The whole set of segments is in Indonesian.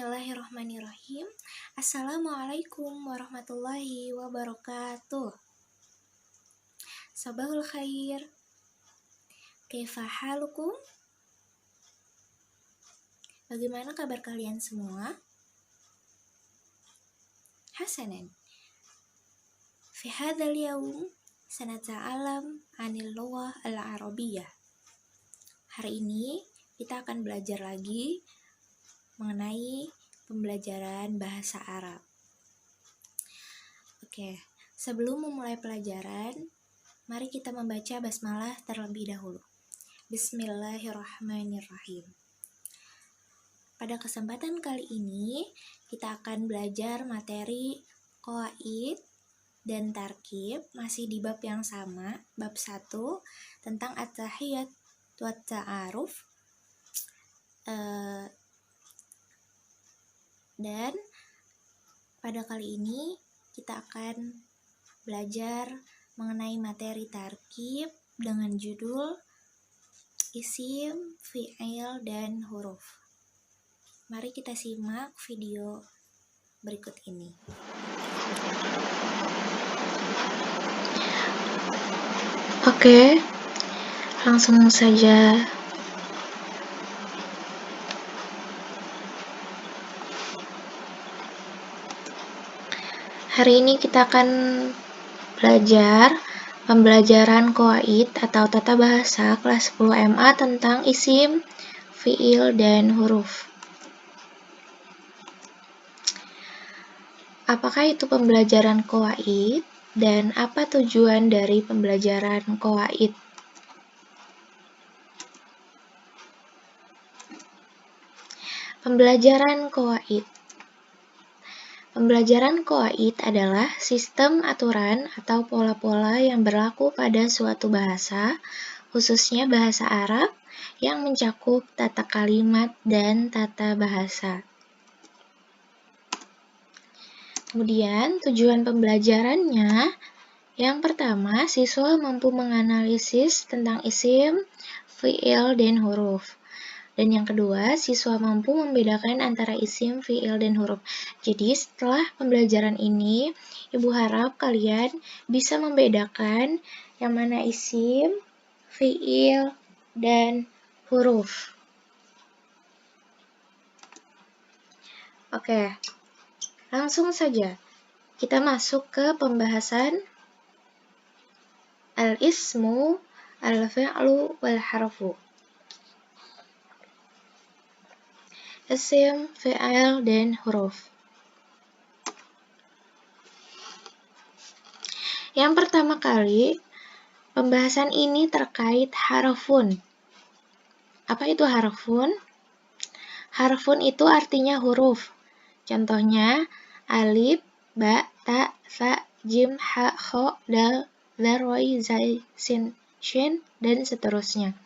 Bismillahirrahmanirrahim. Assalamualaikum warahmatullahi wabarakatuh. Sabahul khair. Kaifa halukum? Bagaimana kabar kalian semua? Hasanan. Fi hadzal yaum sanata'allam 'anil lughah al-arabiyyah. Hari ini kita akan belajar lagi mengenai pembelajaran bahasa Arab. Oke, sebelum memulai pelajaran, mari kita membaca basmalah terlebih dahulu. Bismillahirrahmanirrahim. Pada kesempatan kali ini, kita akan belajar materi qawaid dan tarkib, masih di bab yang sama, bab 1, tentang at-tahiyat wa ta'aruf. Dan pada kali ini kita akan belajar mengenai materi tarkib dengan judul isim, fi'il, dan huruf. Mari kita simak video berikut ini. Oke, langsung saja. Hari ini kita akan belajar pembelajaran qawaid atau tata bahasa kelas 10 MA tentang isim, fi'il, dan huruf. Apakah itu pembelajaran qawaid dan apa tujuan dari pembelajaran qawaid? Pembelajaran qawaid. Pembelajaran qawaid adalah sistem aturan atau pola-pola yang berlaku pada suatu bahasa, khususnya bahasa Arab, yang mencakup tata kalimat dan tata bahasa. Kemudian, tujuan pembelajarannya, yang pertama, siswa mampu menganalisis tentang isim, fi'il, dan huruf. Dan yang kedua, siswa mampu membedakan antara isim, fi'il, dan huruf. Jadi setelah pembelajaran ini, Ibu harap kalian bisa membedakan yang mana isim, fi'il, dan huruf. Oke, langsung saja kita masuk ke pembahasan al-ismu, al-fi'lu, wal-harfu. Isim, fi'il, dan huruf. Yang pertama kali, pembahasan ini terkait harfun. Apa itu harfun? Harfun itu artinya huruf. Contohnya, alif, ba, ta, sa, jim, ha, kho, dal, dzar, wai, zai, sin, shin, dan seterusnya.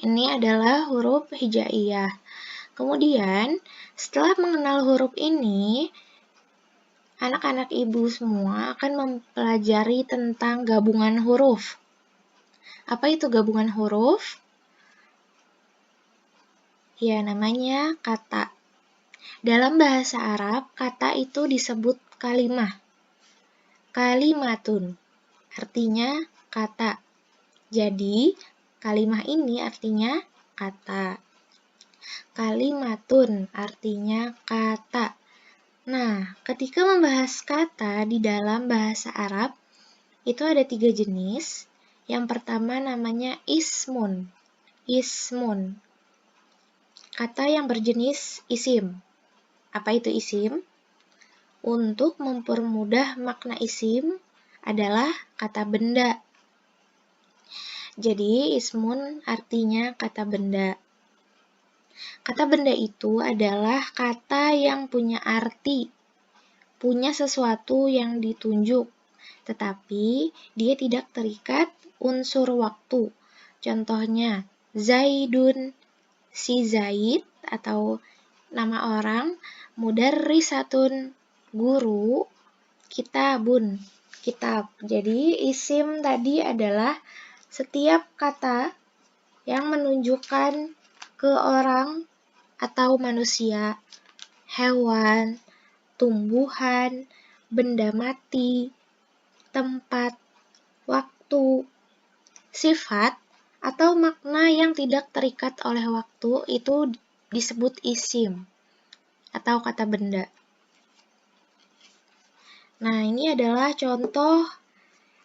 Ini adalah huruf hijaiyah. Kemudian, setelah mengenal huruf ini, anak-anak ibu semua akan mempelajari tentang gabungan huruf. Apa itu gabungan huruf? Ya, namanya kata. Dalam bahasa Arab, kata itu disebut kalimah. Kalimatun, artinya kata. Jadi, kalimah ini artinya kata. Kalimatun artinya kata. Nah, ketika membahas kata di dalam bahasa Arab, itu ada 3 jenis. Yang pertama namanya ismun. Ismun. Kata yang berjenis isim. Apa itu isim? Untuk mempermudah makna isim adalah kata benda. Jadi, ismun artinya kata benda. Kata benda itu adalah kata yang punya arti, punya sesuatu yang ditunjuk, tetapi dia tidak terikat unsur waktu. Contohnya, Zaidun, si Zaid, atau nama orang, mudarrisatun, guru, kitabun, kitab. Jadi, isim tadi adalah setiap kata yang menunjukkan ke orang atau manusia hewan, tumbuhan, benda mati, tempat, waktu, sifat, atau makna yang tidak terikat oleh waktu itu disebut isim atau kata benda. Nah, ini adalah contoh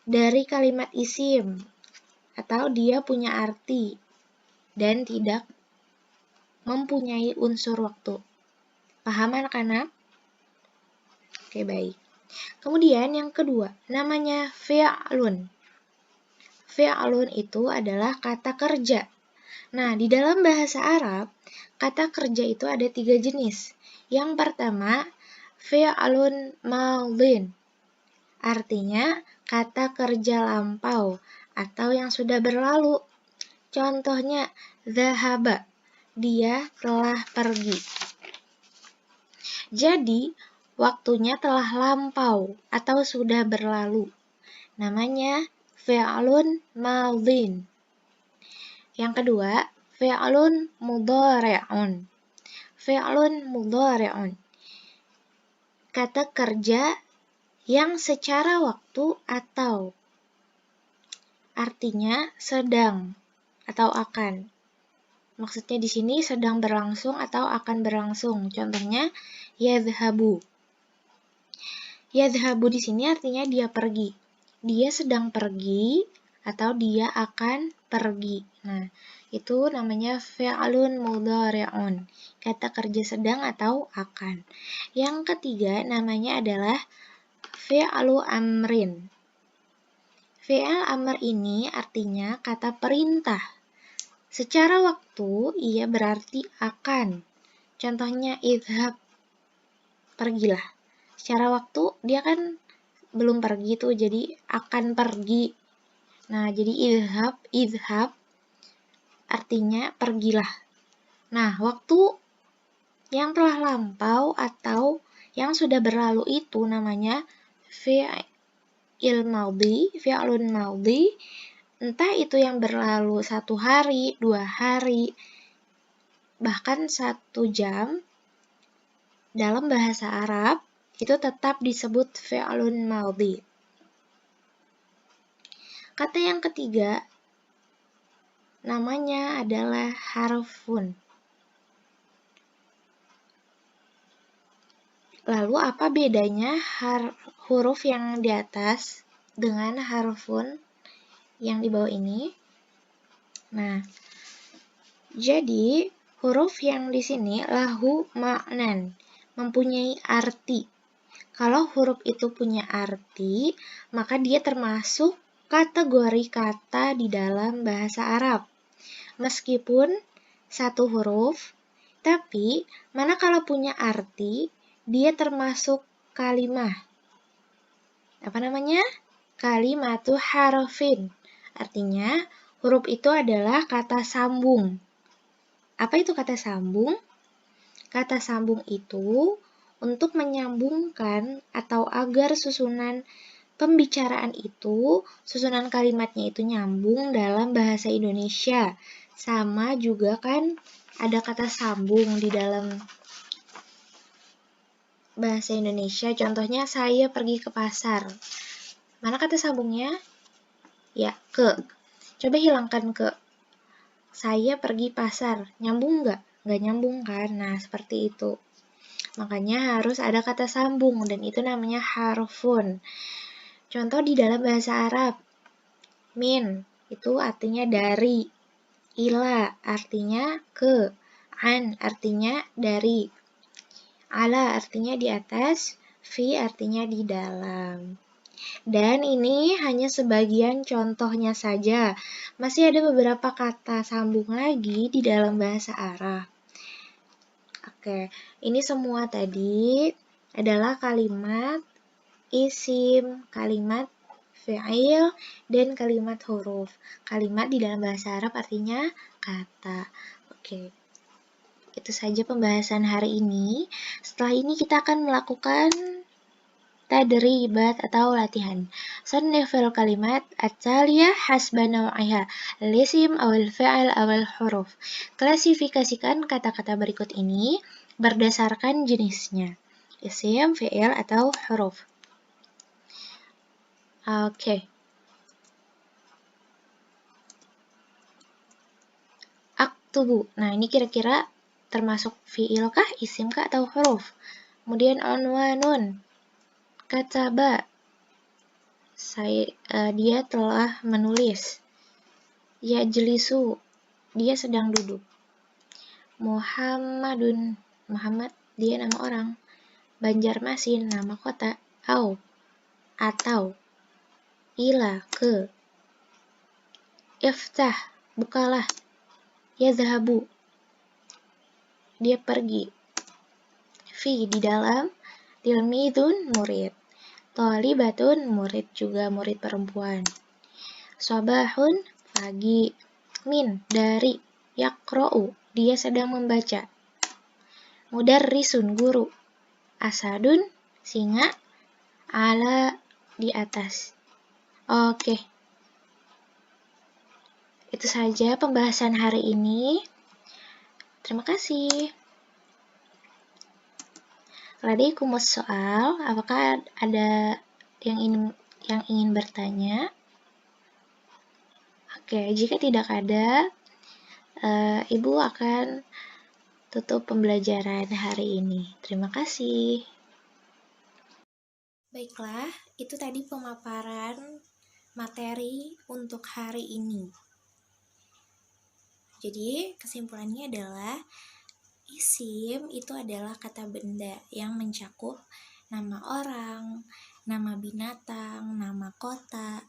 dari kalimat isim atau dia punya arti dan tidak mempunyai unsur waktu. Paham anak-anak? Oke, baik. Kemudian yang kedua, namanya fi'lun. Fi'lun itu adalah kata kerja. Nah, di dalam bahasa Arab, kata kerja itu ada 3 jenis. Yang pertama, fi'lun madhin. Artinya, kata kerja lampau atau yang sudah berlalu. Contohnya, dhahaba. Dia telah pergi. Jadi, waktunya telah lampau atau sudah berlalu. Namanya fi'lun madhin. Yang kedua, fi'lun mudhari'un. Fi'lun mudhari'un. Kata kerja yang secara waktu atau artinya sedang atau akan. Maksudnya di sini sedang berlangsung atau akan berlangsung. Contohnya yadhhabu. Yadhhabu di sini artinya dia pergi. Dia sedang pergi atau dia akan pergi. Nah, itu namanya fi'lun mudhari'un. Kata kerja sedang atau akan. Yang ketiga namanya adalah fi'lu amrin. Fi'il amr ini artinya kata perintah. Secara waktu ia berarti akan. Contohnya idhab, pergilah. Secara waktu dia kan belum pergi tuh, jadi akan pergi. Nah, jadi idhab artinya pergilah. Nah, waktu yang telah lampau atau yang sudah berlalu itu namanya fi'il madhi, fi'lun madhi. Entah itu yang berlalu 1 hari, 2 hari, bahkan 1 jam, dalam bahasa Arab itu tetap disebut fi'lun madhi. Kata yang ketiga namanya adalah harfun. Lalu apa bedanya huruf yang di atas dengan harfun yang di bawah ini? Nah, jadi huruf yang di sini lahu ma'nan, mempunyai arti. Kalau huruf itu punya arti, maka dia termasuk kategori kata di dalam bahasa Arab. Meskipun 1 huruf, tapi manakala punya arti, dia termasuk kalimah. Apa namanya? Kalimatu harfin. Artinya, huruf itu adalah kata sambung. Apa itu kata sambung? Kata sambung itu untuk menyambungkan atau agar susunan pembicaraan itu, susunan kalimatnya itu nyambung dalam bahasa Indonesia. Sama juga kan ada kata sambung di dalam bahasa Indonesia. Contohnya saya pergi ke pasar. Mana kata sambungnya? Ya, ke. Coba hilangkan ke. Saya pergi pasar. Nyambung nggak? Nggak nyambung kan? Nah, seperti itu. Makanya harus ada kata sambung dan itu namanya harfun. Contoh di dalam bahasa Arab. Min itu artinya dari. Ila artinya ke. An artinya dari. Ala artinya di atas. Fi artinya di dalam. Dan ini hanya sebagian contohnya saja. Masih ada beberapa kata sambung lagi di dalam bahasa Arab. Oke, ini semua tadi adalah kalimat isim, kalimat fi'il, dan kalimat huruf. Kalimat di dalam bahasa Arab artinya kata. Oke, itu saja pembahasan hari ini. Setelah ini kita akan melakukan tadribat atau latihan. Sannifil kalimat at-taliyah hasba naw'iha, al-isim awal fi'il awal huruf. Klasifikasikan kata-kata berikut ini berdasarkan jenisnya, isim, fi'il, atau huruf. Oke. Aktubu. Nah, ini kira-kira termasuk fi'il kah, isim kah, atau huruf? Kemudian unwanun. Kataba. Dia telah menulis. Yajlisu. Dia sedang duduk. Muhammadun. Muhammad, dia nama orang. Banjarmasin, nama kota. Atau. Ila, ke. Iftah, bukalah. Yadhabu, dia pergi. Fi, di dalam. Tilmidun, murid. Thalibatun, murid juga, murid perempuan. Sabahun, pagi. Min, dari. Yaqra'u, dia sedang membaca. Mudarrisun, guru. Asadun, singa. Ala, di atas. Oke. Itu saja pembahasan hari ini. Terima kasih. Waalaikumsalam soal, apakah ada yang ingin bertanya? Oke, jika tidak ada, Ibu akan tutup pembelajaran hari ini. Terima kasih. Baiklah, itu tadi pemaparan materi untuk hari ini. Jadi, kesimpulannya adalah isim itu adalah kata benda yang mencakup nama orang, nama binatang, nama kota.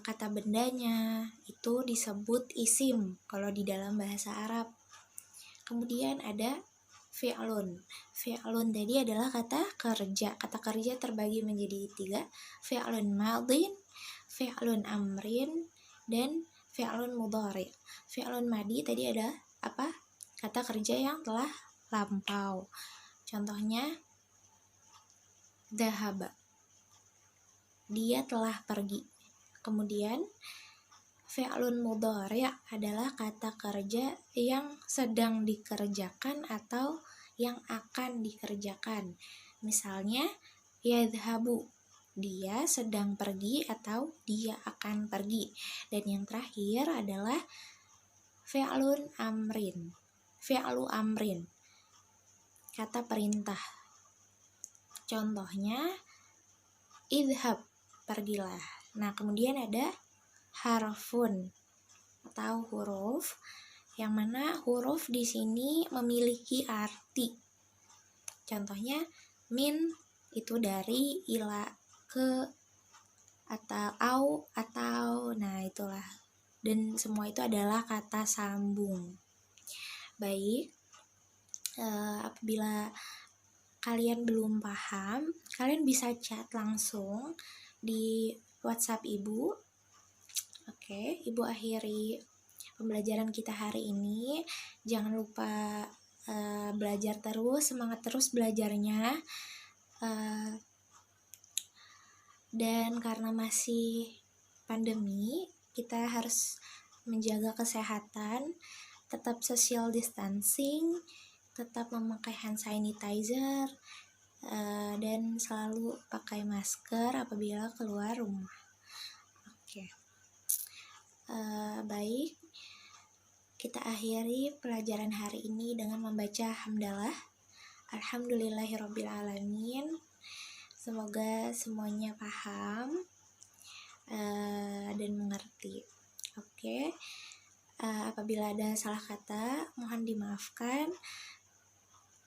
Kata bendanya itu disebut isim kalau di dalam bahasa Arab. Kemudian ada fi'lun. Fi'lun tadi adalah kata kerja. Kata kerja terbagi menjadi 3. Fi'lun madin, fi'lun amrin, dan fi'lun mudhari. Fi'lun madi tadi ada apa? Kata kerja yang telah lampau. Contohnya dhahaba. Dia telah pergi. Kemudian fi'lun mudhari' adalah kata kerja yang sedang dikerjakan atau yang akan dikerjakan. Misalnya yadhabu, dia sedang pergi atau dia akan pergi. Dan yang terakhir adalah fi'lu amrin, kata perintah. Contohnya idhab, pergilah. Nah, kemudian ada harfun atau huruf, yang mana huruf di sini memiliki arti. Contohnya min itu dari, ila ke, atau nah itulah. Dan semua itu adalah kata sambung. Baik, apabila kalian belum paham, kalian bisa chat langsung di WhatsApp Ibu. Oke, Ibu akhiri pembelajaran kita hari ini. Jangan lupa belajar terus, semangat terus belajarnya. Dan karena masih pandemi, kita harus menjaga kesehatan, tetap social distancing, tetap memakai hand sanitizer, dan selalu pakai masker apabila keluar rumah. Oke. Baik, kita akhiri pelajaran hari ini dengan membaca hamdalah. Alhamdulillahirrabbilalamin. Semoga semuanya paham dan mengerti. Oke. Apabila ada salah kata, mohon dimaafkan.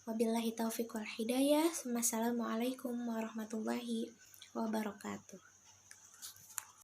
Wabillahi taufiq wal hidayah. Wassalamualaikum warahmatullahi wabarakatuh.